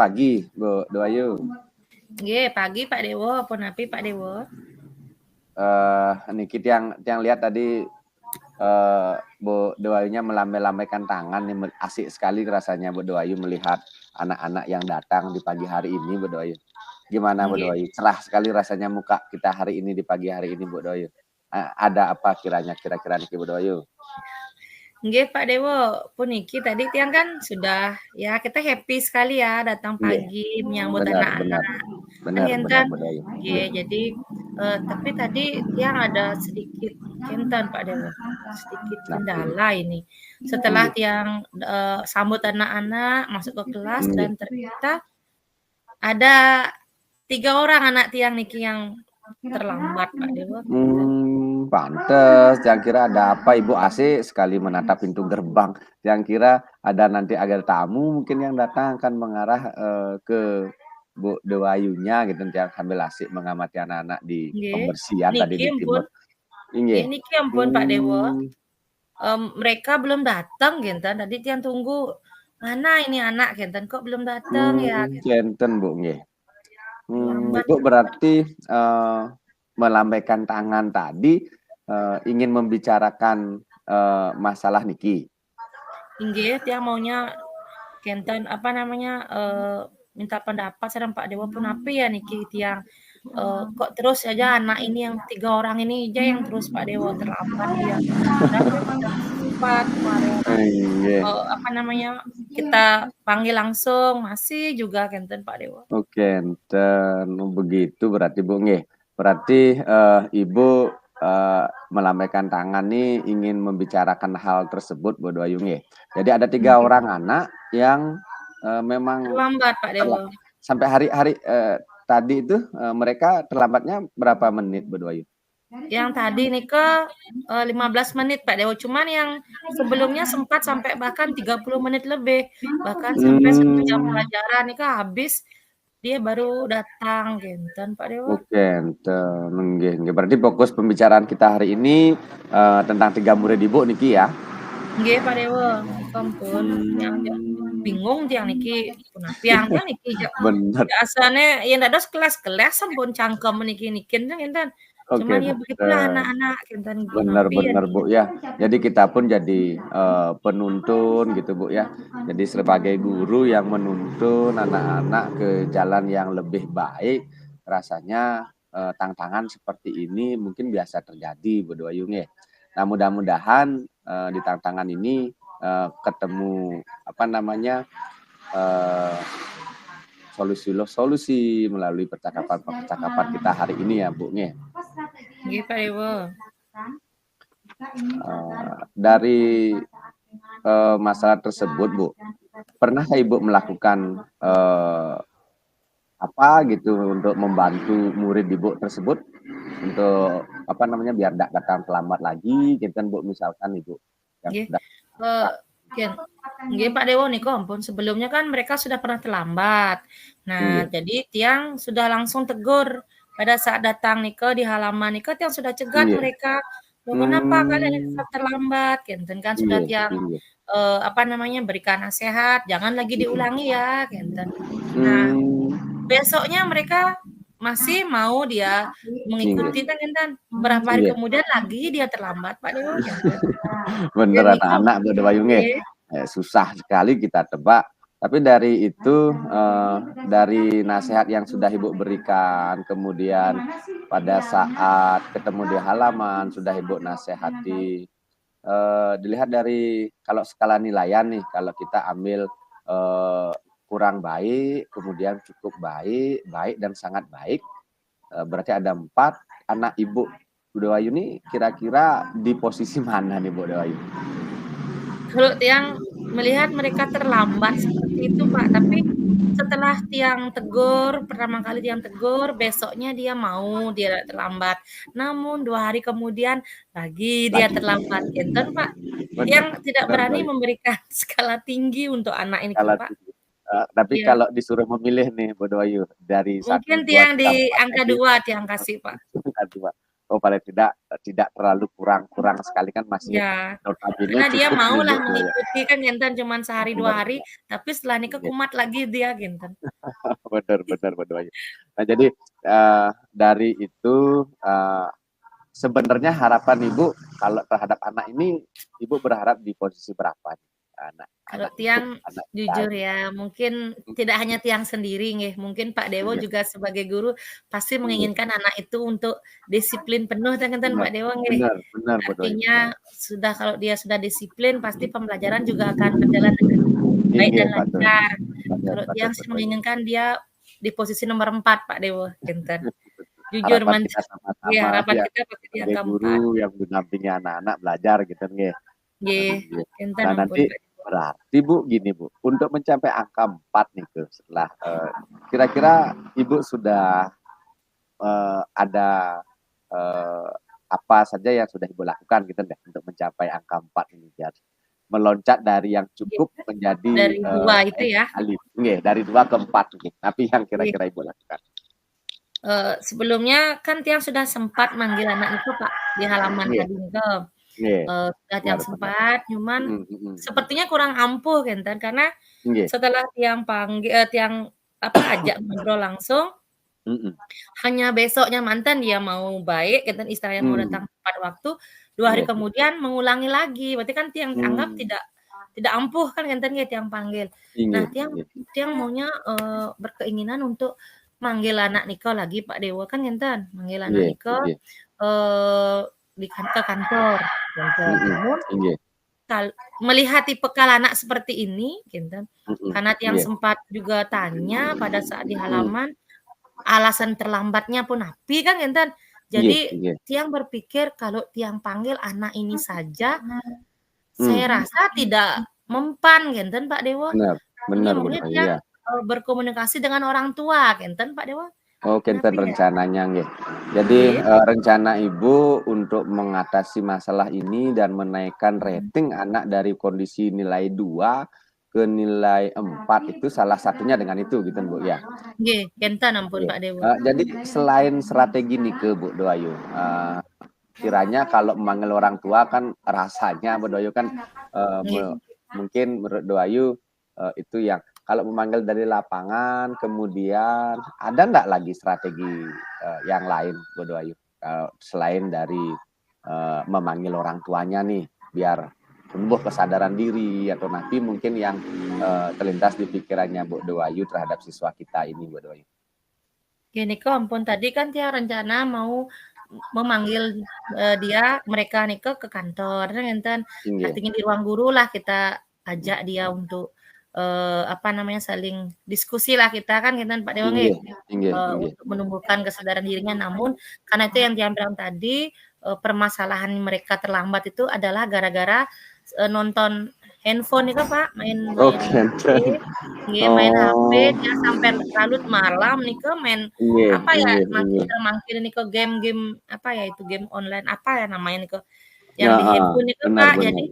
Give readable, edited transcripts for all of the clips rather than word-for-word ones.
pagi, Bu Doayu. Nggih, pagi Pak Dewo, pun api Pak Dewo. Niki tiang lihat tadi Bu Doayunya melambai-lambaikan tangan nih, asik sekali rasanya Bu Doayu melihat anak-anak yang datang di pagi hari ini, Bu Doayu. Gimana Bu Nggih. Doayu? Cerah sekali rasanya muka kita hari ini di pagi hari ini, Bu Doayu. Ada apa kira-kira niki Bu Doayu? Nggih Pak Dewo, puniki tadi tiang kan sudah ya kita happy sekali ya datang Iya, pagi menyambut benar, anak-anak. Kan benar enten Bu Doayu. nggih, jadi tapi tadi tiang ada sedikit kinten Pak Dewo, sedikit kendala ini. Setelah tiang sambut anak-anak masuk ke kelas dan ternyata ada 3 orang anak tiang niki yang terlambat Pak Dewo. Pantes, yang kira ada apa Ibu asik sekali menatap pintu gerbang. Yang kira ada nanti ada tamu mungkin yang datang akan mengarah ke Bu Dewayunya gitu yang sambil asik mengamati anak-anak di Nggih. pembersihan tadi Niki di ampun. timur. Inggih. Niki ampun Pak Dewo. Mereka belum datang genten. Tadi tiang tunggu. Mana ini anak genten kok belum datang ya? Genten Bu nggih. Lambat. Ibu berarti melambaikan tangan tadi ingin membicarakan masalah niki. Inggih, tiang maunya genten apa namanya minta pendapat sareng Pak Dewo pun apa ya niki tiang kok terus aja anak ini yang 3 orang ini aja yang terus Pak Dewo terlambat dia. Padahal dia sudah sempat kemarin apa namanya kita panggil langsung masih juga genten Pak Dewo. Genten begitu berarti Bu nggih. Berarti Ibu melambaikan tangan nih ingin membicarakan hal tersebut Bu Doayu nggih. Jadi ada 3 orang anak yang memang terlambat Pak Dewo. Sampai hari tadi itu mereka terlambatnya berapa menit Bu Doayu? Yang tadi nih ke 15 menit Pak Dewo. Cuman yang sebelumnya sempat sampai bahkan 30 menit lebih. Bahkan sampai 1 jam pelajaran nih Kak habis dia baru datang genten Pak Dewo. Genten nggih. Berarti fokus pembicaraan kita hari ini tentang 3 murid Ibu niki ya. Nggih Pak Dewo. Ampun bingung tiang niki punapa tiang niki Bener. biasane yen dados kelas-kelas sampun cangkem niki-nikin genten. Cuman ya begitulah anak-anak genten Bener Bu ya. Jadi kita pun jadi penuntun gitu Bu ya. Jadi sebagai guru yang menuntun anak-anak ke jalan yang lebih baik, rasanya tantangan seperti ini mungkin biasa terjadi Bu Doayu nggih. Nah, mudah-mudahan di tantangan ini ketemu apa namanya solusi melalui percakapan kita hari ini ya Bu nggih. Nggih Pak Dewo. Dari masalah tersebut Bu, pernah Ibu melakukan apa gitu untuk membantu murid Ibu tersebut untuk apa namanya biar tidak datang terlambat lagi gitu kan Bu misalkan Ibu. Nggih Pak Dewo nih kok ampun sebelumnya kan mereka sudah pernah terlambat. Nah, jadi tiang sudah langsung tegur pada saat datang nih ke di halaman nih tiang sudah cegat mereka. Loh kenapa kalian terlambat? Genten kan sudah tiang apa namanya berikan nasihat, jangan lagi diulangi ya genten. Nah, besoknya mereka masih mau dia mengikuti kan genten. Beberapa hari kemudian lagi dia terlambat Pak Dewo. Bener anak-anak Bu Doayu nggih. Susah sekali kita tebak. Tapi dari itu dari nasihat yang sudah Ibu berikan, kemudian pada saat ketemu di halaman sudah Ibu nasihati, dilihat dari kalau skala nilaian nih, kalau kita ambil kurang baik, kemudian cukup baik, baik dan sangat baik, berarti ada 4 anak Ibu Doayu ini kira-kira di posisi mana nih Bu Doayu? Kalau tiang melihat mereka terlambat seperti itu Pak, tapi setelah tiang tegur, pertama kali tiang tegur, besoknya dia mau dia terlambat. Namun 2 hari kemudian lagi dia terlambat genten Pak. Tiang tidak berani memberikan skala tinggi untuk anak ini Pak. Tapi kalau disuruh memilih nih Bu Doayu dari 1, mungkin 2, tiang 3, di 4 angka 2 tiang kasih Pak. Angka 2. paling tidak terlalu kurang sekali kan masih Ya, notabene karena dia cukup nih Bu maulah tuh ya. mengikuti kan ngenten cuman sehari 2 Bener hari, tapi setelah nikah iya, kumat lagi dia ngenten. bener bener bener Bayu. Nah jadi, dari itu, sebenarnya harapan Ibu kalau terhadap anak ini, Ibu berharap di posisi berapa nih? Anak Kalau anak untuk Tiang anak kita jujur ini? ya, mungkin tidak hanya Tiang sendiri nggih, mungkin Pak Dewo Iya juga sebagai guru pasti iya, menginginkan anak itu untuk disiplin penuh kan ngenten bener Pak Dewo nggih. bener bener Bayu, bener. Artinya kalau dia sudah disiplin pasti pembelajaran juga akan berjalan dengan baik Inggih dan betul, lancar. betul Kalau betul Tiang sih betul. menginginkan dia di posisi nomor 4 Pak Dewo, ngenten. Jujur Harapan man kita ya sama-sama harapan ya, kita pasti di sebagai angka 4. guru yang mendampingi anak-anak belajar gitu nggih. Nggih, Iya. kinten Nah ampun nanti Pak Dewo. berarti Bu gini Bu, untuk mencapai angka 4 nih tuh setelah, kira-kira Ibu sudah, ada, eee, apa saja yang sudah Ibu lakukan gitu deh untuk mencapai angka 4 ini biar meloncat dari yang Nggih, cukup menjadi, dari 2 itu ya? alif nggih, dari 2 ke 4 nggih, tapi yang Nggih. kira-kira Ibu lakukan? Sebelumnya kan Tiang sudah sempat manggil anak niku, Pak, di halaman Nggih tadi niku. nggih, Sudah bener Tiang bener. sempat, cuman Mhm mhm mhm. sepertinya kurang ampuh kinten, karena Nggih, setelah Tiang ajak ngobrol langsung, mhm. hanya besoknya mantan dia mau baik kinten, istilahnya mau Mmm, datang tepat waktu, 2 hari iya iya. kemudian mengulangi lagi, berarti kan Tiang anggap Mmm, tidak ampuh kan kinten ya Tiang panggil. Nah inggih Tiang inggih. Tiang maunya, berkeinginan untuk manggil anak Niko lagi Pak Dewa kan ngenten, manggil anak Inggih Niko, inggih. eee, ke kantor, ngenten. Mhm, Namun inggih. melihat tipikal anak seperti ini ngenten, Mhm, karena Tiang inggih. sempat juga tanya pada saat di Mmm, halaman, alasan terlambatnya pun api kan ngenten. inggih Jadi inggih. Tiang berpikir kalau Tiang panggil anak ini saja, Mmm, saya rasa tidak mempan ngenten Pak Dewa. bener Jadi bener maunya bener, Tiang, iya. berkomunikasi dengan orang tua ngenten Pak Dewa. Oh, kinten Napi ya? rencananya nggih. Jadi, Nggih. rencana Ibu untuk mengatasi masalah ini dan menaikkan rating anak dari kondisi nilai 2 ke nilai 4 itu salah satunya dengan itu gitu, Bu, ya? Nggih, kenten ampun Oke. Pak Dewa. Jadi selain strategi nike Bu Doayu, kiranya kalau memanggil orang tua kan rasanya Bu Doayu kan, Nggih. mungkin menurut Doayu, itu yang kalau memanggil dari lapangan kemudian ada nggak lagi strategi, yang lain Bu Doayu, selain dari, memanggil orang tuanya nih biar tumbuh kesadaran diri atau nanti mungkin yang, terlintas di pikirannya Bu Doayu terhadap siswa kita ini Bu Doayu? Gini kok ampun tadi kan dia rencana mau memanggil, mereka nih ke kantor kan ngenten. Inggih. Artinya di ruang guru lah kita ajak dia untuk, saling diskusi lah kita kan ngenten Pak Dewa nggih, Inggih inggih inggih. untuk menumbuhkan kesadaran dirinya. Namun karena itu yang dia bilang tadi, permasalahan mereka terlambat itu adalah gara-gara, nonton handphone itu Pak, main Oh, main HP genten. nggih, main HP Oh, dia sampai larut malam nike main inggih apa ya, inggih inggih. mangkil-mangkil nike game-game apa ya itu, game online apa ya namanya nike, yang di Heeh, handphone itu bener Kak. bener. Jadi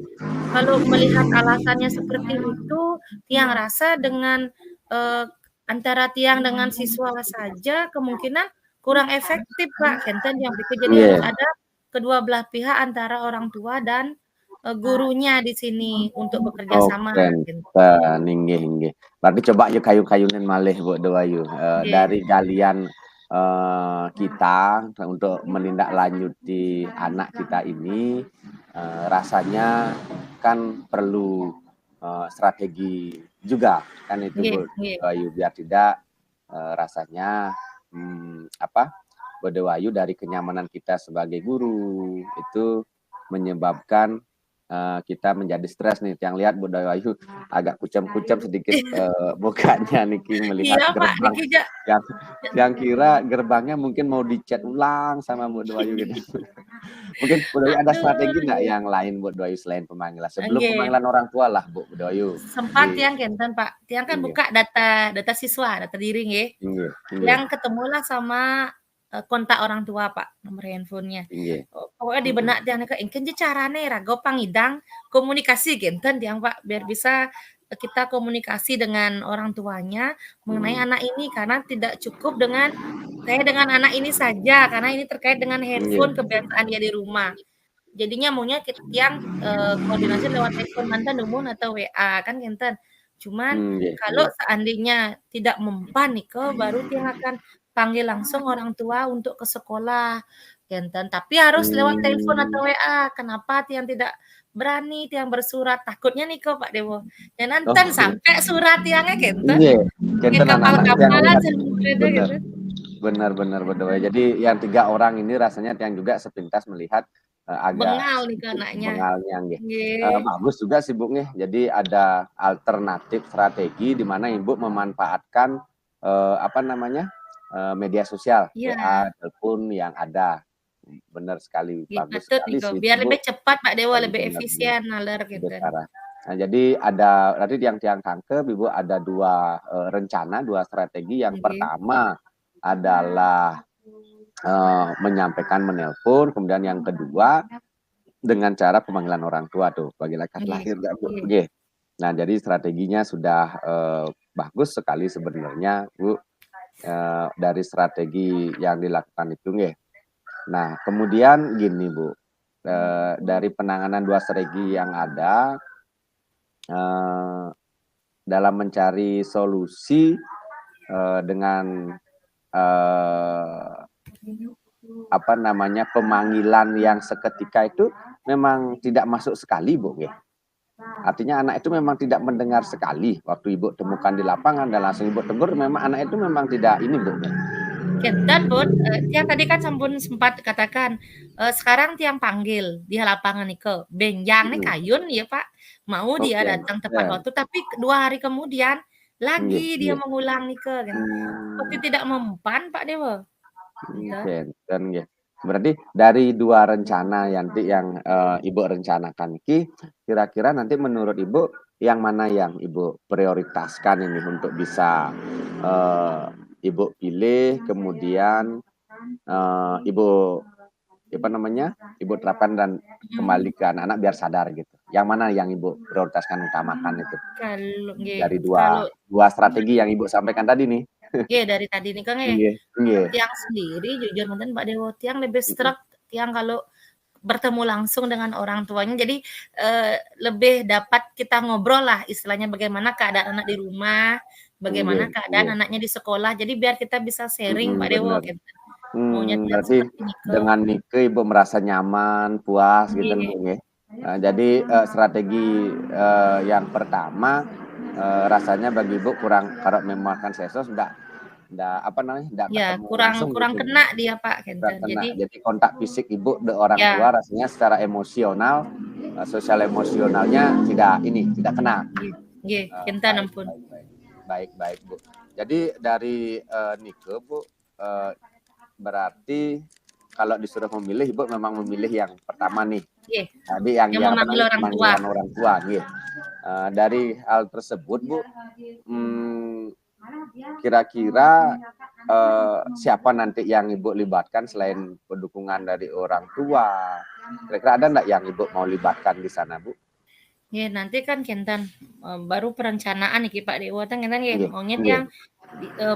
kalau melihat alasannya seperti itu, Tiang rasa dengan, eee, antara Tiang dengan siswa saja kemungkinan kurang efektif Kak, kenten Tiang pikir. Jadi harus Inggih. ada kedua belah pihak antara orang tua dan, gurunya di sini untuk bekerja Oh, sama, gitu. genten, inggih inggih. Berarti coba yuk kayu-kayunin malih Bu Doayu, Nggih. dari galian, kita untuk menindaklanjuti anak kita ini, rasanya kan perlu, strategi juga kan itu Nggih Bu nggih. Doayu biar tidak, rasanya, apa, Bu Doayu dari kenyamanan kita sebagai guru itu menyebabkan, kita menjadi stres nih, yang lihat Bu Doayu agak kucem-kucem sedikit, mukanya niki melihat Iya Pak, gerbang niki ja yang yang kira gerbangnya mungkin mau dicat ulang sama Bu Doayu gitu. Mungkin Bu Doayu ada aduh, strategi nggak nggih. yang lain Bu Doayu selain pemanggilan? Sebelum Nggih. pemanggilan orang tua lah Bu Doayu. Sempat Di Tiang kenten Pak, Tiang kan inggih buka data data siswa, data diri nggih. inggih inggih Tiang ketemulah sama, kontak orang tua Pak, nomor handphone-nya. inggih. Pokoknya di Mhm. benak Tiang nih, engke je carane rago pangidang komunikasi genten Tiang Pak, biar bisa, kita komunikasi dengan orang tuanya mengenai Mhm. anak ini, karena tidak cukup dengan saya dengan anak ini saja, karena ini terkait dengan handphone Nggih. kebiasaan dia di rumah. Jadinya maunya tiang, koordinasi lewat telepon mantan nuhun atau WA, kan ngenten. Cuman Nggih kalau nggih. seandainya tidak mempan niko, baru tiang akan panggil langsung orang tua untuk ke sekolah, ngenten. Tapi harus lewat telepon atau WA. Kenapa tiang tidak berani, tiang bersurat? Takutnya niko Pak Dewo, Oh, janganten sampai surat tiangnya ngenten, nggih, kayak kinten anak-anak yang kapal-kapalan lihat sama muridnya bener. gitu. Benar benar bener. Jadi yang 3 orang ini rasanya yang juga sepintas melihat, agak Bengal nih ke sedikit anaknya. bengalnya nggih. Nggih. Bagus juga sih, Bu, nggih. Jadi ada alternatif strategi di mana Ibu memanfaatkan, apa namanya, media sosial, WA, Iya. telepon yang ada. Benar sekali, Iya bagus patut sekali niko, sih biar itu, Bu. lebih cepat Pak Dewo, lebih Benar benar. efisien nalar Lebih ngenten. parah. Nah, jadi ada tadi yang tiang tangkep Ibu ada 2, rencana, 2 strategi. Yang Nggih. pertama adalah, menyampaikan menelpon, kemudian yang kedua dengan cara pemanggilan orang tua tuh, panggilan akad Nggih lahir nggak, Bu? nggih. Nggih. Nah, jadi strateginya sudah, bagus sekali sebenarnya, Bu, dari strategi yang dilakukan itu nggih. Nah, kemudian gini, Bu, dari penanganan 2 strategi yang ada, dalam mencari solusi, dengan, apa namanya, pemanggilan yang seketika itu memang tidak masuk sekali, Bu, nggih. Artinya anak itu memang tidak mendengar sekali waktu Ibu temukan di lapangan dan langsung Ibu tegur, memang anak itu memang tidak ini, Bu, nggih. Kinten Bud, tiang tadi kan sampun sempat katakan, sekarang tiang panggil di lapangan niko, benjang nih Mhm. kayun ya Pak, mau dia Oke, datang tepat ya. waktu, tapi 2 hari kemudian Nggih lagi dia nggih. mengulang niko, gitu. Seperti tidak mempan Pak Dewo. Gitu. Oke, dan nggih. Berarti dari 2 rencana yanti yang, Ibu rencanakan iki, kira-kira nanti menurut Ibu, yang mana yang Ibu prioritaskan ini untuk bisa, Ibu pilih, kemudian, Ibu, apa namanya, Ibu terapkan dan Mhm. kembali ke anak-anak biar sadar gitu. Yang mana yang Ibu prioritaskan utamakan itu? Kalau nggih, Dari kalau 2 strategi yang Ibu sampaikan tadi nih. Iya dari tadi niko nggih, Nggih nggih. tiang sendiri jujur ngoten Pak Dewo, tiang lebih Mhm. sreg tiang kalau bertemu langsung dengan orang tuanya. Jadi, lebih dapat kita ngobrol lah istilahnya bagaimana keadaan anak di rumah, Nggih bagaimana keadaan nggih. anaknya di sekolah. Jadi biar kita bisa sharing Pak Mhm, Dewo bener. gitu. Maunya tiang Berarti seperti niko. dengan nike Ibu merasa nyaman, puas gitu, Nggih. Bu, nggih. Jadi, strategi, yang pertama, rasanya bagi Ibu kurang karena memakan sesos ndak apa namanya, ndak Ya, ketemu kurang langsung kurang gitu. kena dia Pak, Nggak kinten. kena. Jadi Jadi kontak fisik Ibu de orang Ya. tua rasanya secara emosional, sosial emosionalnya tidak ini, tidak kena. Nggih nggih, kinten Baik ampun. baik baik. Baik baik, Bu. Jadi dari, nike, Bu, berarti kalau disuruh memilih Ibu memang memilih yang pertama nih. Nggih, Tadi yang yang apa memanggil namanya, orang tua. pemanggilan orang tua, nggih. Dari hal tersebut, Bu, kira-kira, siapa nanti yang Ibu libatkan selain pendukungan dari orang tua? Kira-kira ada ndak yang Ibu mau libatkan di sana, Bu? Ya nanti kan kinten, baru perencanaan iki Pak Dewo teh ngenten nggih, Nggih maunya nggih. tiang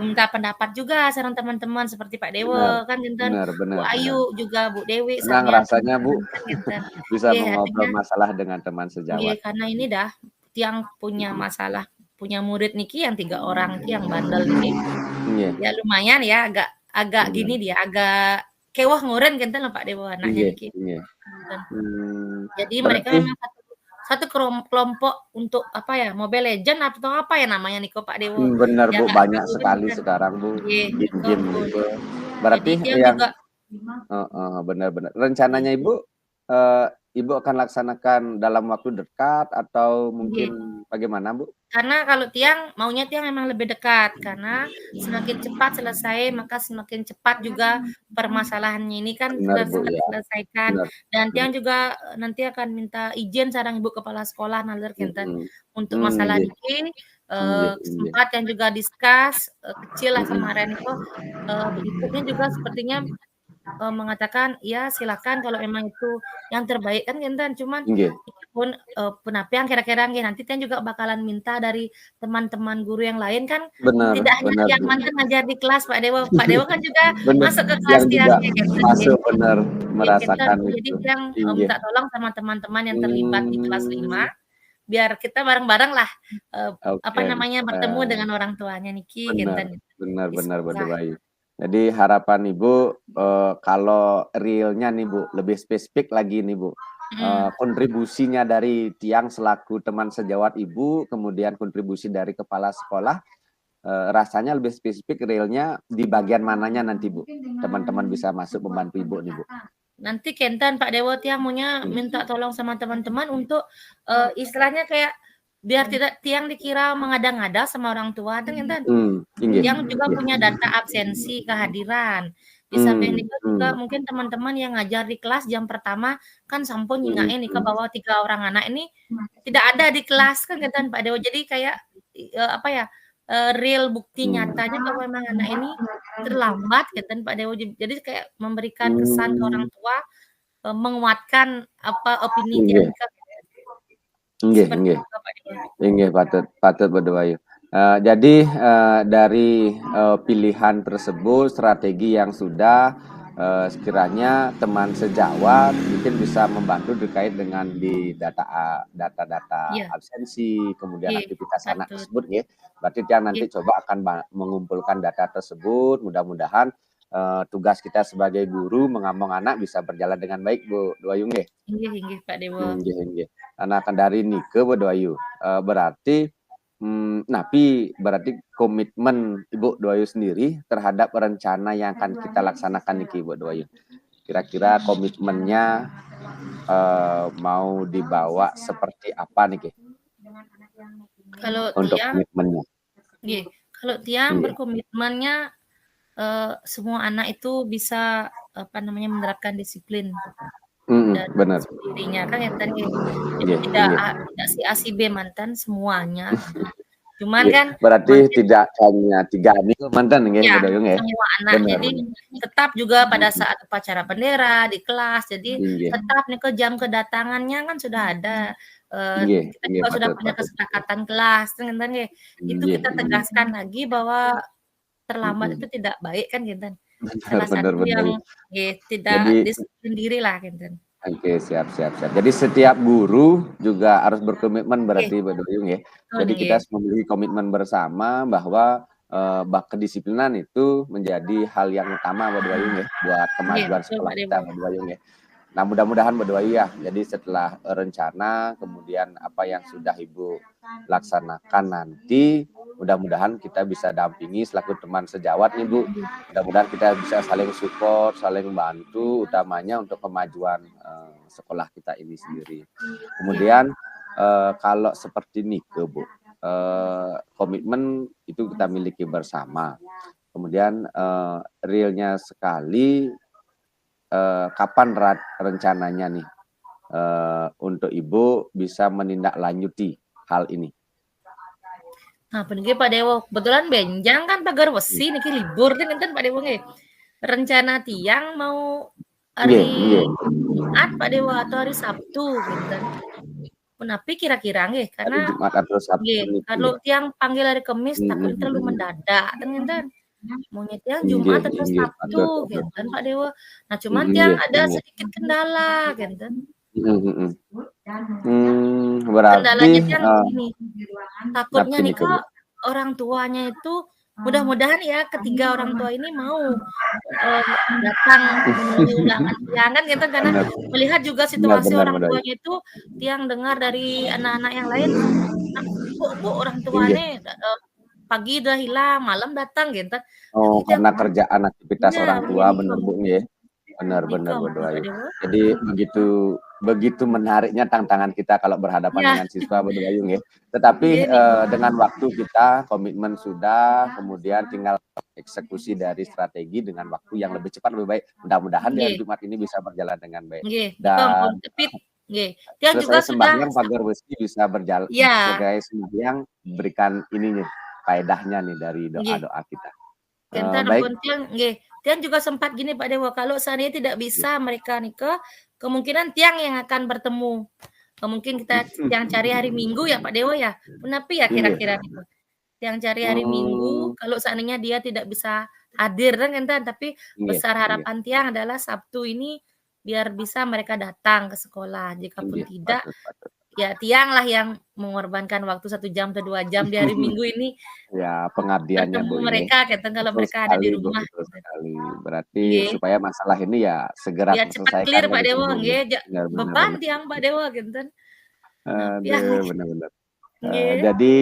minta pendapat juga saran teman-teman seperti Pak Bener Dewo kan kinten, bener Bu bener bener. Ayu juga Bu Dewi Senang sareng rasanya, Bu, teman-teman kan kinten. bisa Nggih mengobrol artinya masalah dengan teman nggih, sejawat. karena ini dah tiang punya Mhm. masalah, punya murid niki yang 3 orang ki yang bandel niki. Nggih. Ya lumayan ya, agak agak gini Bener. dia, agak keweh nguren kinten lho Pak Dewo anaknya Nggih niki. nggih. Kinten. Mmm, Jadi mereka berarti memang satu kelompok untuk apa ya, Mobile Legends atau apa ya namanya niko Pak Dewo, Bener, yang Bu, agak banyak ini sekali kan. sekarang, Bu, Nggih, niko game-game ampun. gitu. Jadi Berarti tiang yang juga heeh, bener bener. Nggih. Rencananya Ibu, Ibu akan laksanakan dalam waktu dekat atau Nggih. mungkin bagaimana, Bu? Karena kalau tiang, maunya tiang memang lebih dekat, karena semakin cepat selesai, maka semakin cepat juga permasalahannya ini kan Bener, Bu, ya. terselesaikan. Bener Dan tiang bener. juga, nanti akan minta izin sareng Ibu Kepala Sekolah nalir kinten. Mhm. Untuk masalah Nggih. niki, Nggih nggih. sempat yang juga discuss, kecil lah Mhm. kemarin itu, ibunya juga sepertinya, mengatakan, "Ya silakan kalau memang itu yang terbaik," kan kinten. Cuman Nggih. pun penapian kira-kira nanti Tian juga bakalan minta dari teman-teman guru yang lain kan, Benar tidak hanya benar, yang Bu. mantan ngajar di kelas Pak Dewo. Pak Dewo kan juga Bener, masuk ke kelas yang Tian juga gitu masuk bener, gitu. merasakan Jadi itu. Tiang Inggih. minta tolong sama teman-teman yang terlibat di kelas 5, Mmm. biar kita bareng-bareng lah, apa Oke, namanya, bertemu dengan orang tuanya niki bener genten. bener bener, Bu Diskusilah. Bayu. Jadi harapan Ibu, kalau realnya nih Bu, lebih spesifik lagi nih Bu, Mhm. kontribusinya dari Tiang selaku teman sejawat Ibu, kemudian kontribusi dari kepala sekolah, rasanya lebih spesifik realnya di bagian mananya nanti Bu, teman-teman bisa masuk membantu Ibu nih Bu? Nanti Kenten Pak Dewo Tiang maunya minta tolong sama teman-teman untuk, istilahnya kayak biar tidak Tiang dikira mengada-ngada sama orang tua kan Kenten. Inggih Tiang juga inggih. punya data absensi kehadiran. Di samping itu juga Mmm. mungkin teman-teman yang ngajar di kelas jam pertama kan sampun nyingain nih Mhm. bahwa 3 orang anak ini tidak ada di kelas kan Kenten Pak Dewo. Jadi kayak, apa ya, real bukti nyatanya bahwa memang anak ini terlambat Kenten Pak Dewo. Jadi kayak memberikan kesan ke orang Mmm. tua, menguatkan apa, opini Tiang Inggih. nika. Inggih Seperti inggih. itu Pak Dewo. Inggih, patut patut Bu Bayu. Jadi, dari, pilihan tersebut, strategi yang sudah, sekiranya teman sejawat mungkin bisa membantu terkait dengan di data-data Iya. absensi, kemudian Iya, aktivitas anak patut. tersebut nggih. Berarti Tiang Iya. nanti coba akan mengumpulkan data tersebut, mudah-mudahan, tugas kita sebagai guru mengamong anak bisa berjalan dengan baik Bu Bayu nggih. Inggih inggih Pak Dewo. Inggih inggih. Nah kan dari nike Bu Bayu, berarti, napi berarti komitmen Ibu Bayu sendiri terhadap rencana yang akan kita laksanakan niki Bu Bayu. Kira-kira komitmennya, mau dibawa seperti apa niki? Kalau Untuk Tiang komitmennya. nggih, kalau Tiang Iya. berkomitmennya, semua anak itu bisa, apa namanya, menerapkan disiplin dan Bener. sendirinya kan ya tadi. Jadi Inggih tidak inggih. tidak si A, si B mantan, semuanya gitu. Cuman Inggih, kan berarti mungkin tidak hanya 3 ini mantan nggih ya, Bu Bayu nggih? semua anak. Bener Jadi bener. tetap juga pada saat upacara bendera di kelas, jadi Inggih. tetap nih ke jam kedatangannya kan sudah ada, Inggih kita inggih, juga sudah patut punya patut. kesepakatan kelas ngenten nggih. Itu Inggih kita inggih. tegaskan lagi bahwa terlambat itu Mhm. tidak baik kan ngenten. Bener Salah bener satu Bu yang Bayu. tidak Jadi disiplin diri lah ngenten. Oke, siap siap siap. Jadi setiap guru juga harus berkomitmen Nggih. berarti Bu Bayu nggih. Betul Jadi kita nggih. harus memiliki komitmen bersama bahwa, kedisiplinan itu menjadi hal yang utama Bu Bayu nggih, buat Nggih, kemajuan betul sekolah Pak kita Dewo. Bu Bayu nggih. Nah mudah-mudahan Bu Bayu ya, jadi setelah, rencana kemudian apa yang sudah Ibu laksanakan nanti, mudah-mudahan kita bisa dampingi selaku teman sejawat nih Bu. Mudah-mudahan kita bisa saling support, saling bantu, utamanya untuk kemajuan, sekolah kita ini sendiri. Iya. Kemudian, kalau seperti nike Bu, komitmen itu kita miliki bersama. Kemudian, realnya sekali, kapan rencananya nih, untuk Ibu bisa menindaklanjuti hal ini? Nah, pengen Pak Dewo, kebetulan benjang kan pagar wesi niki libur kan enten Pak Dewo nggih. Rencana Tiang mau Nggih hari nggih. Jumat Pak Dewo atau hari Sabtu ngenten. Menapi kira-kira nggih, Hari karena Jumat atau Sabtu nggih, niki kalau nggih. Tiang panggil hari Kamis takutnya terlalu Mhm. mendadak kan ngenten. Maunya Tiang Inggih Jumat atau inggih, Sabtu patut patut. ngenten Pak Dewo. Nah, cuman Tiang Inggih ada inggih. sedikit kendala ngenten. Mhm. Berarti, Kendalanya Tiang gini, takutnya ngerti nih nike Bu. Kak, orang tuanya itu mudah-mudahan ya ketiga orang tua ini mau, datang memenuhi undangan Tiang kan gitu, karena Bener. melihat juga Bener situasi bener orang Bu Bayu. tuanya itu, Tiang dengar dari anak-anak yang lain, "Bu, orang tua Inggih. nih, pagi udah hilang, malam datang," gitu. Jadi Oh, Tiang karena kerjaan aktivitas iya, orang bener tua, niku. bener Bu nggih. Bener Niku bener Bu ampun Pak Bayu. Dewo. Jadi begitu begitu menariknya tantangan kita kalau berhadapan Iya. dengan siswa Bu Bayu nggih. Tetapi, Nggih niku. dengan waktu kita komitmen sudah, kemudian tinggal eksekusi dari strategi dengan waktu yang lebih cepat lebih baik. Mudah-mudahan di hari Nggih. Jumat ini bisa berjalan dengan baik. Nggih, niku ampun. Dan Tapi nggih, Tiang juga selesai sudah sembahyang pagar wesi bisa iya. selesai sembahyang berikan ininya, faedahnya nih dari Nggih. doa-doa kita. Kenten Baik. ampun Tiang nggih, Tiang juga sempat gini Pak Dewo, kalau seandainya tidak Nggih. bisa mereka nike, kemungkinan Tiang yang akan bertemu, mungkin kita yang cari hari Minggu ya Pak Dewo ya? Menapi ya Iya. kira-kira gitu? Yang cari hari Minggu, kalau seandainya dia tidak bisa hadir kan enten, tapi Iya besar iya. harapan tiang adalah Sabtu ini biar bisa mereka datang ke sekolah. Jikapun Iya, tidak, patut patut. ya tianglah yang mengorbankan waktu 1 jam atau 2 jam di hari Minggu ini Ya, pengabdiannya, bertemu Bu, ini. mereka gitu kalau Betul mereka ada di sekali, Bu, rumah betul gitu. sekali. Berarti Nggih. supaya masalah ini ya segera Biar cepat terselesaikan clear Pak begitu, Dewo, Bu, ya. nggih, Benar benar beban benar. tiang Pak Dewo genten. Maaf ya. Aduh, benar benar. Nggih. Jadi,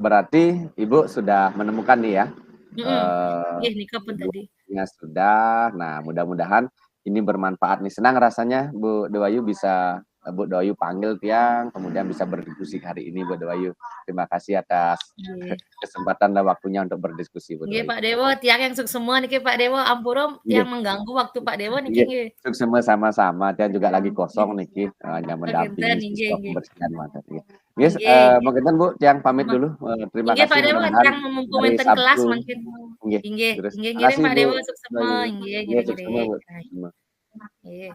berarti Ibu sudah menemukan nih ya, Mhm. Nggih, nika pun tadi. judulnya sudah. Nah, mudah-mudahan ini bermanfaat nih. Senang rasanya Bu Dewayu bisa Bu Dewayu panggil tiang, kemudian bisa berdiskusi hari ini Bu Dewayu. Terima kasih atas Nggih. kesempatan dan waktunya untuk berdiskusi Bu Nggih, Dewayu. Pak Dewo, tiang yang semua niki Pak Dewo, ampura Nggih. tiang mengganggu waktu Pak Dewo niki Nggih, nggih. sukses sama-sama. Tiang juga lagi Nggih. kosong niki, hanya Oh genten, mendampingi nggih siswa nggih. pembersihan materi. Yes, Nggih nggih. mengkitan Bu, tiang pamit dulu. Terima Inggih Pak kasih Dewo, mudah-mudahan tiang mumpung hari enten kelas Sabtu mangkin nggih, inggih terus inggih ngiring makasih Pak Bu Dewo suksema, Dewayu. inggih Iya, ngiring suksema ngiring. Bu, Nah, suksema. nggih.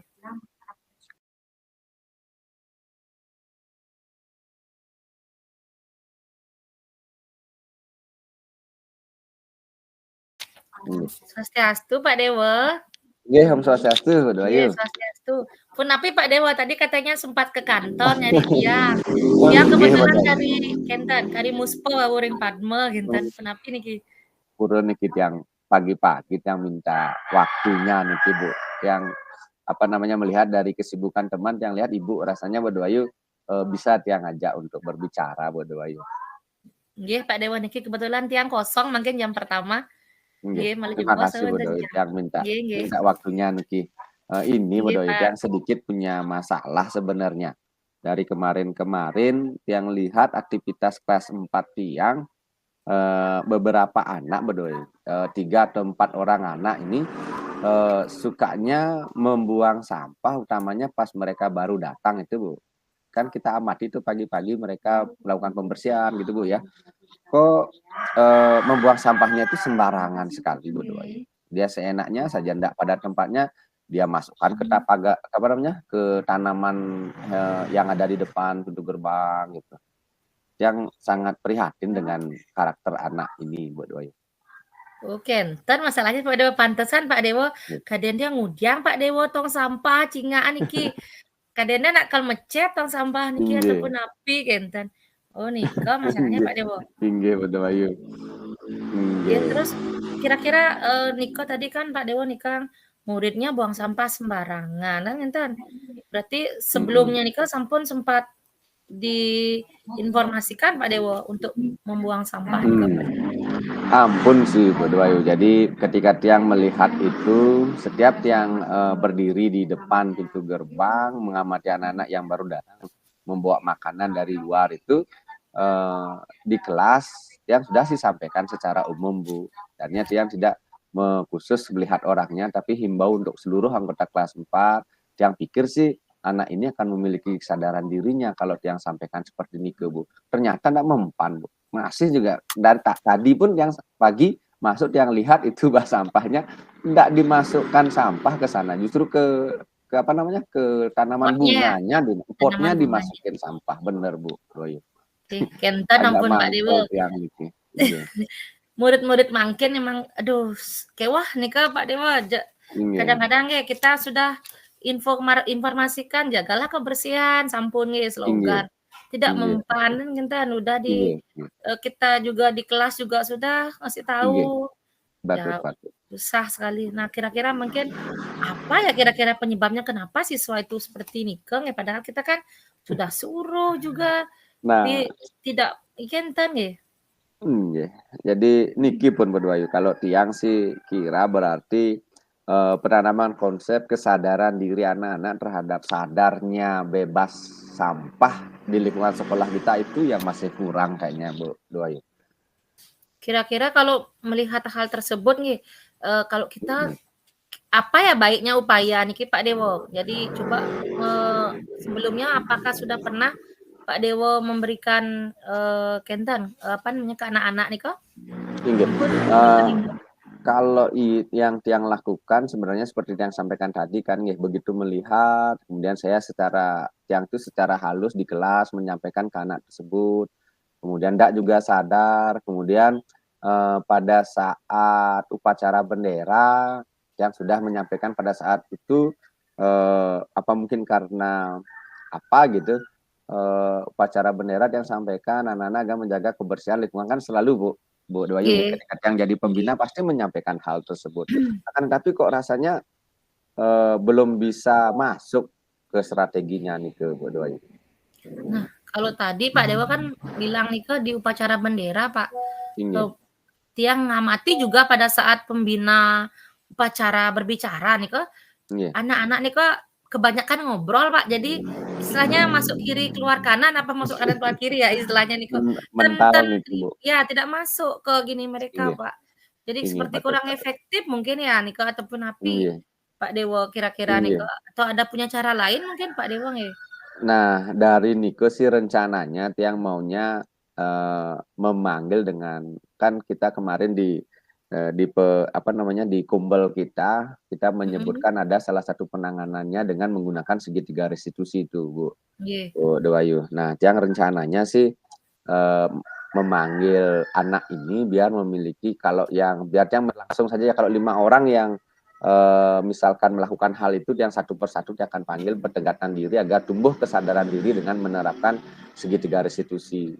Nggih. Swastiastu Pak Dewo. Nggih, Om Swastiastu Bu Nggih, Dewayu. swastiastu. Punapi Pak Dewo, tadi katanya sempat ke kantor nyari tiang. Oh, Tiang nggih Bu kebetulan Dewayu. dari kenten, kari Muspo wuring Padme ginten, punapi niki? Purun niki tiang pagi-pagi tiang minta waktunya niki Bu. Yang apa namanya melihat dari kesibukan teman yang lihat Ibu rasanya Bu Dewayu bisa tiang ajak untuk berbicara Bu Dewayu. Nggih, Pak Dewo niki kebetulan tiang kosong mungkin jam pertama. Nggih, Nggih, malah jam terima puasa kasih Bu wonten Dewayu jam. yang minta Nggih nggih. minta waktunya niki. Ini Bu Nggih, Dewayu Pak. yang sedikit punya masalah sebenarnya. Dari kemarin-kemarin tiang lihat aktivitas kelas 4 tiang beberapa anak Bu Dewayu, 3 atau 4 orang anak ini sukanya membuang sampah utamanya pas mereka baru datang itu Bu. Kan kita amati itu pagi-pagi mereka melakukan pembersihan gitu Bu ya. Kok membuang sampahnya itu sembarangan sekali Bu Dewayu. Dia seenaknya saja ndak pada tempatnya, dia masukkan ke apa namanya, ke tanaman yang ada di depan pintu gerbang gitu. Yang sangat prihatin dengan karakter anak ini Bu Dewayu. Oke, entar masalahnya Pak Dewo pantesan Pak Dewo kaden dia ngudiang Pak Dewo tong sampah cingaan iki. Kadenda nak kal mecet tong sampah niki Nggih. ataupun api kenten. Oh nika masalahnya Pak Dewo. Nggih Bu Dewayu. Ya Nggih. terus kira-kira Niko tadi kan Pak Dewo nikah muridnya buang sampah sembarangan nah ngenten. Berarti sebelumnya Niko sampun sempat diinformasikan Pak Dewo untuk membuang sampah Niko Pak Dewo? Ampun sih Bu Dewayu. Jadi ketika tiang melihat itu, setiap tiang berdiri di depan pintu gerbang mengamati anak-anak yang baru datang membawa makanan dari luar itu di kelas tiang sudah sih sampaikan secara umum Bu. Artinya tiang tidak khusus melihat orangnya tapi himbau untuk seluruh anggota kelas 4. Tiang pikir sih anak ini akan memiliki kesadaran dirinya kalau tiang sampaikan seperti ini ke Bu. Ternyata tidak mempan Bu. Masih juga dari tadi pun yang pagi masuk yang lihat itu bah sampahnya tidak dimasukkan sampah ke sana, justru ke apa namanya ke tanaman Potnya, bunganya, potnya tanaman bunganya. dimasukin sampah, bener Bu Dewayu. Kenten Agak ampun Pak Dewo. mangkel tiang niki. Murid-murid mangkin emang aduh kewah nika Pak Dewo kadang-kadang ya kita sudah informasikan jagalah kebersihan sampun nggih slogan. Tidak mempan ngenten udah di kita juga di kelas juga sudah ngasih tahu. Ya susah sekali. Nah kira-kira mungkin apa ya kira-kira penyebabnya kenapa siswa itu seperti nikeng ya padahal kita kan sudah suruh juga tapi tidak ngenten nggih. Nggih. Jadi niki pun Bu Dewayu kalau tiang sih kira berarti penanaman konsep kesadaran diri anak-anak terhadap sadarnya bebas sampah di lingkungan sekolah kita itu yang masih kurang kayaknya Bu Dewayu. Kira-kira kalau melihat hal tersebut nih, kalau kita apa ya baiknya upaya niki Pak Dewo? Jadi coba sebelumnya apakah sudah pernah Pak Dewo memberikan kenten apa namanya ke anak-anak niko? Kalau yang lakukan sebenarnya seperti yang sampaikan tadi kan begitu melihat kemudian saya secara tiang itu secara halus di kelas menyampaikan ke anak tersebut. Kemudian ndak juga sadar, kemudian pada saat upacara bendera yang sudah menyampaikan pada saat itu apa mungkin karena apa gitu upacara bendera yang sampaikan anak-anak agar menjaga kebersihan lingkungan kan selalu Bu Dewayu ketika yang jadi pembina pasti menyampaikan hal tersebut. Akan tapi kok rasanya belum bisa masuk ke strateginya nih ke Bu Dewayu. Nah, kalau tadi Pak Dewa kan bilang nih ke di upacara bendera Pak, tiang ngamati juga pada saat pembina upacara berbicara nih ke, anak-anak nih ke kebanyakan ngobrol Pak, jadi istilahnya masuk kiri keluar kanan apa masuk kanan keluar kiri ya istilahnya nih ke, ya tidak masuk ke gini mereka Pak. Jadi seperti kurang efektif mungkin ya nih ke ataupun api Pak Dewa kira-kira nih ke, atau ada punya cara lain mungkin Pak Dewa nggih? Nah, dari Niko sih rencananya tiang maunya memanggil dengan kan kita kemarin di kumbel kita menyebutkan ada salah satu penanganannya dengan menggunakan segitiga restitusi itu, Bu. Bu Dewayu. Nah, tiang rencananya sih memanggil anak ini biar memiliki biar yang langsung saja ya kalau 5 orang yang misalkan melakukan hal itu yang satu persatu dia akan panggil bertegakkan diri agar tumbuh kesadaran diri dengan menerapkan segitiga restitusi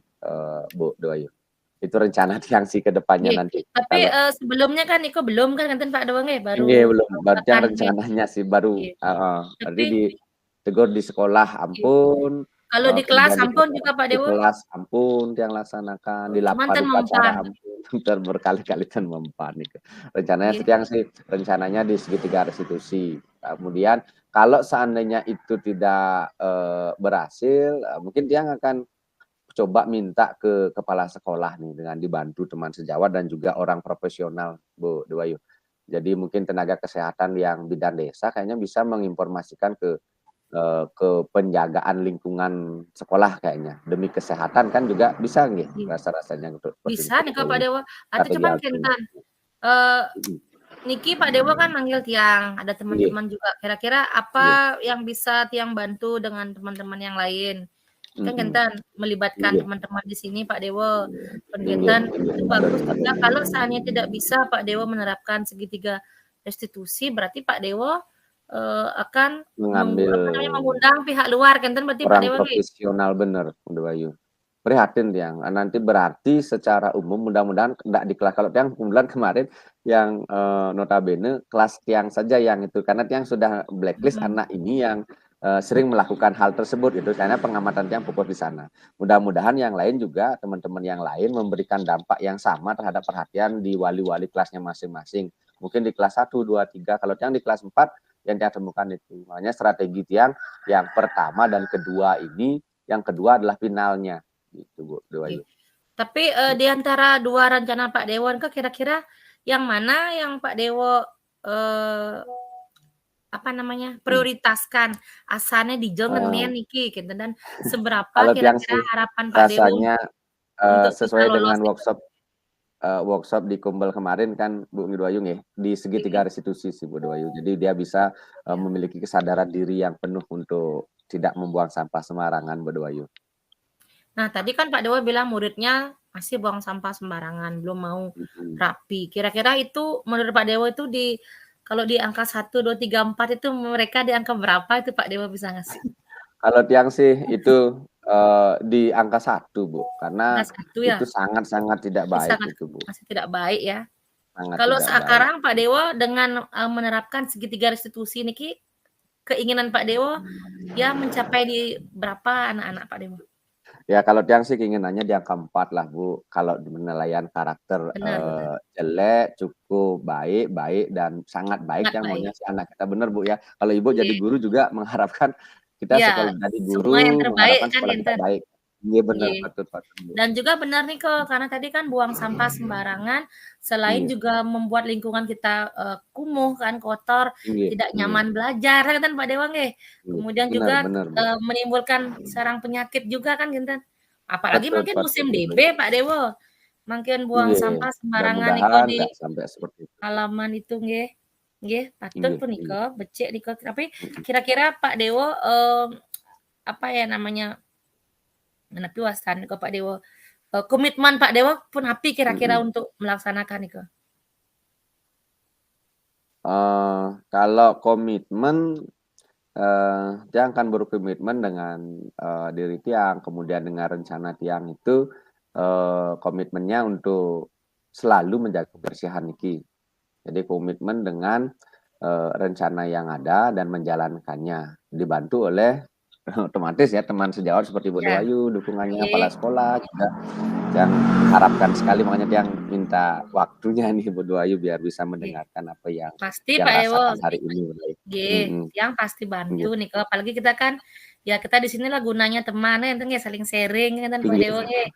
Bu Dewayu. Itu rencana tiang sih ke depannya nanti. Tapi sebelumnya kan Niko belum kan ngenten Pak Dewa nggih baru belum yang rencananya sih baru tadi ditegur di sekolah ampun. Kalau di kelas ampun juga Pak Dewa? Di kelas ampun yang laksanakan, di lapangan upacara ampun, berkali-kali dan mempan nih. Rencananya di segitiga restitusi. Kemudian kalau seandainya itu tidak berhasil, mungkin dia akan coba minta ke kepala sekolah nih dengan dibantu teman sejawat dan juga orang profesional Bu Dewayu. Jadi mungkin tenaga kesehatan yang bidan desa kayaknya bisa menginformasikan ke penjagaan lingkungan sekolah kayaknya demi kesehatan kan juga bisa nggih rasa-rasanya untuk bisa nih Pak Dewa atau cuman kentan niki Pak Dewa kan manggil tiang ada teman-teman juga kira-kira apa yang bisa tiang bantu dengan teman-teman yang lain kan kentan melibatkan teman-teman di sini Pak Dewa pengentan itu bagus juga kalau seandainya tidak bisa Pak Dewa menerapkan segitiga restitusi berarti Pak Dewa akan mengundang pihak luar kan berarti orang profesional bener Bu Dewayu. Prihatin yang nanti berarti secara umum mudah-mudahan tidak di kelas kalau yang bulan kemarin yang notabene kelas tiang saja yang itu karena tiang sudah blacklist anak ini yang sering melakukan hal tersebut itu karena pengamatan tiang fokus di sana. Mudah-mudahan yang lain juga teman-teman yang lain memberikan dampak yang sama terhadap perhatian di wali-wali kelasnya masing-masing. Mungkin di kelas 1, 2, 3 kalau tiang di kelas 4 yang dia temukan itu. Makanya strategi tiang yang pertama dan kedua ini, yang kedua adalah finalnya. Gitu Bu Dewayu. Tapi di antara dua rencana Pak Dewan kira-kira yang mana yang Pak Dewo prioritaskan asalnya dijongen niki gitu dan seberapa kira-kira harapan Pak Dewo sesuai dengan workshop di Kumbel kemarin kan Bu Dewayu ya di segitiga restitusi sih Bu Dewayu. Jadi dia bisa memiliki kesadaran diri yang penuh untuk tidak membuang sampah sembarangan Bu Dewayu. Nah, tadi kan Pak Dewa bilang muridnya masih buang sampah sembarangan, belum mau rapi. Kira-kira itu menurut Pak Dewa itu kalau di angka 1, 2, 3, 4 itu mereka di angka berapa itu Pak Dewa bisa ngasih? Kalau tiang sih itu di angka 1 Bu, karena ya? itu sangat-sangat tidak baik itu Bu. Masih tidak baik ya. Sangat kalau sekarang Pak Dewa dengan menerapkan segitiga restitusi niki keinginan Pak Dewa ya mencapai di berapa anak-anak Pak Dewa? Ya kalau tiang sih keinginannya di angka 4 lah Bu. Kalau penilaian karakter jelek, cukup baik dan sangat baik yang maunya si anak kita bener Bu ya. Kalau Ibu jadi guru juga mengharapkan kita sekolah jadi guru mengharapkan sekolah kita baik. Iya benar patut Bu. Dan juga benar nih kok karena tadi kan buang sampah sembarangan selain juga membuat lingkungan kita kumuh kan kotor, tidak nyaman belajar kan Pak Dewa nggih. Kemudian juga menimbulkan sarang penyakit juga kan ginten. Apalagi mungkin musim DB Pak Dewa. Makin buang sampah sembarangan niko di halaman itu nggih. Nggih, patut punika becik niko. Tapi kira-kira Pak Dewa apa ya namanya, menepi wasan niko Pak Dewo, komitmen Pak Dewo pun api kira-kira untuk melaksanakan niko? Kalau komitmen, Tiang akan berkomitmen dengan, diri Tiang, kemudian dengan rencana Tiang itu, komitmennya untuk selalu menjaga kebersihan niki. Jadi komitmen dengan, rencana yang ada dan menjalankannya, dibantu oleh otomatis ya teman sejawat seperti Bu Iya. Dewayu, dukungannya kepala Oke. sekolah juga. Yang harapkan sekali makanya Tiang minta waktunya nih Bu Dewayu biar bisa Oke. mendengarkan apa yang Pasti Tiang Pak Dewo, rasakan hari ini Bu Dewayu. nggih, Tiang pasti Nggih. bantu niko, apalagi kita kan, ya kita di sini lah gunanya teman ya enten nggih saling sharing ngenten Pak Nggih. Dewo nggih.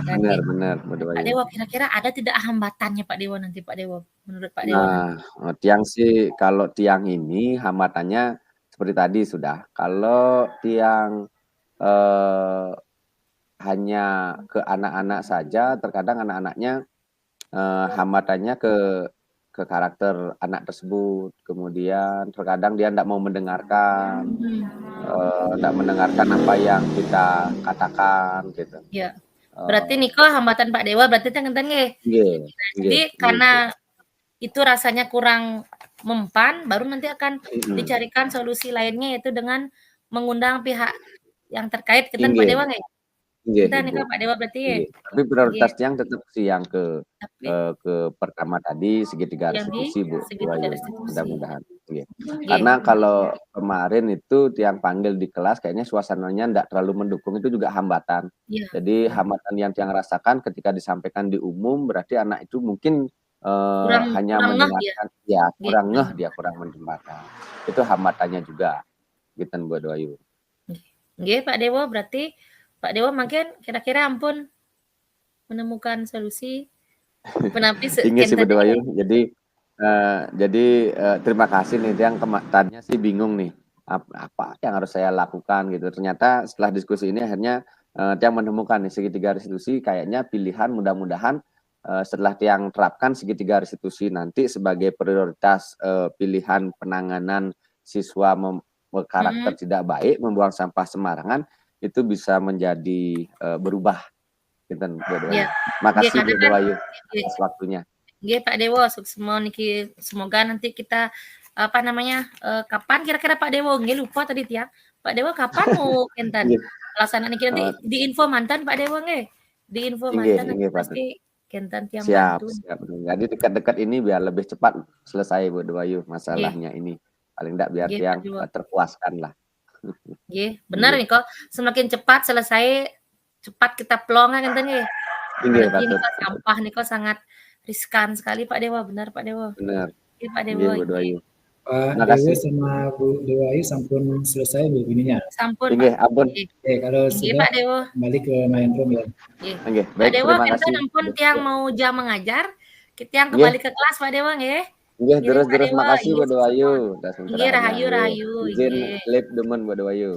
Bener Jadi, bener Bu Pak Dewayu. Dewo kira-kira ada tidak hambatannya Pak Dewo nanti Pak Dewo, menurut Pak Dewo nanti? Nah, Tiang sih kalau Tiang ini hambatannya seperti tadi sudah, kalau Tiang, eee, hanya ke anak-anak saja, terkadang anak-anaknya, hambatannya ke karakter anak tersebut, kemudian terkadang dia ndak mau mendengarkan, ndak mendengarkan apa yang kita katakan gitu. Iya. Berarti niko hambatan Pak Dewo berarti teng ngenten nggih. Nggih Nah nggih jadi nggih karena nggih. itu rasanya kurang mempan, baru nanti akan Mhm. dicarikan solusi lainnya yaitu dengan mengundang pihak yang terkait ngenten Pak Nggih. Dewo nggih? Nggih Ngenten Ibu. niko Pak Dewo berarti nggih? Nggih. Tapi Nggih. prioritas Tiang tetap sih yang Tapi ke pertama tadi segitiga yang di restitusi Bu segitiga Dewayu, restitusi. mudah-mudahan, nggih. Nggih. Karena kalau kemarin itu Tiang panggil di kelas kayaknya suasananya ndak terlalu mendukung, itu juga hambatan. Iya. Jadi hambatan yang Tiang rasakan ketika disampaikan di umum berarti anak itu mungkin, Kurang hanya kurang ngeh dia? mendengarkan ya Nggih, kurang kurang ngeh ngeh. dia, kurang mendengarkan. Itu hambatannya juga, gitu Bu Dewayu. Nggih. Nggih Pak Dewo, berarti Pak Dewo mungkin kira-kira ampun menemukan solusi menapi Inggih sih Bu sekian Dewayu. Jadi, terima kasih nih Tiang tadinya sih bingung nih, apa yang harus saya lakukan gitu. Ternyata setelah diskusi ini akhirnya, Tiang menemukan nih segitiga restitusi kayaknya pilihan mudah-mudahan, setelah Tiang terapkan segitiga restitusi nanti sebagai prioritas, pilihan penanganan siswa berkarakter tidak baik, membuang sampah sembarangan, itu bisa menjadi, berubah, gitu Bu Iya. Dewayu. Nggih Makasih karena Bu kan Dewayu nggih. atas waktunya. Nggih Pak Dewo, sukses niki semoga nanti kita, apa namanya, kapan kira-kira Pak Dewo? Nggih lupa tadi Tiang. Pak Dewo kapan mau enten Nggih. pelaksanaan niki nanti diinfo manten Pak Dewo nggih? Diinfo Inggih manten nanti inggih patut. pasti kinten Tiang Siap bantu. siap. Jadi dekat-dekat ini biar lebih cepat selesai Bu Dewayu Nggih. masalahnya ini. Paling ndak biar Nggih Pak Tiang, Dewo. terpuaskanlah. Nggih, bener Nggih. niko, semakin cepat selesai, cepat kita plong ngenten nggih. Inggih Apalagi patut niko patut. sampah niko sangat riskan sekali Pak Dewo, benar Pak Dewo. Bener. Nggih Pak Dewo, Inggih Bu nggih. Dewayu. Pak Dewo Makasih. sama Bu Dewayu sampun selesai belum ininya? Sampun Pak. Inggih, ampun. Nggih. Oke, kalau Nggih sudah Pak Dewo. kembali ke main room ya. Nggih. Inggih, Pak baik Dewo terima kinten kasih. ampun Tiang mau jam mengajar, Tiang kembali Nggih. ke kelas Pak Dewo nggih. Nggih, Nggih Pak terus Dewo, makasih inggih Bu sukses. Dewayu atas Inggih pencerahannya. rahayu Nggih. rahayu, Izin inggih. lip demen Bu Dewayu.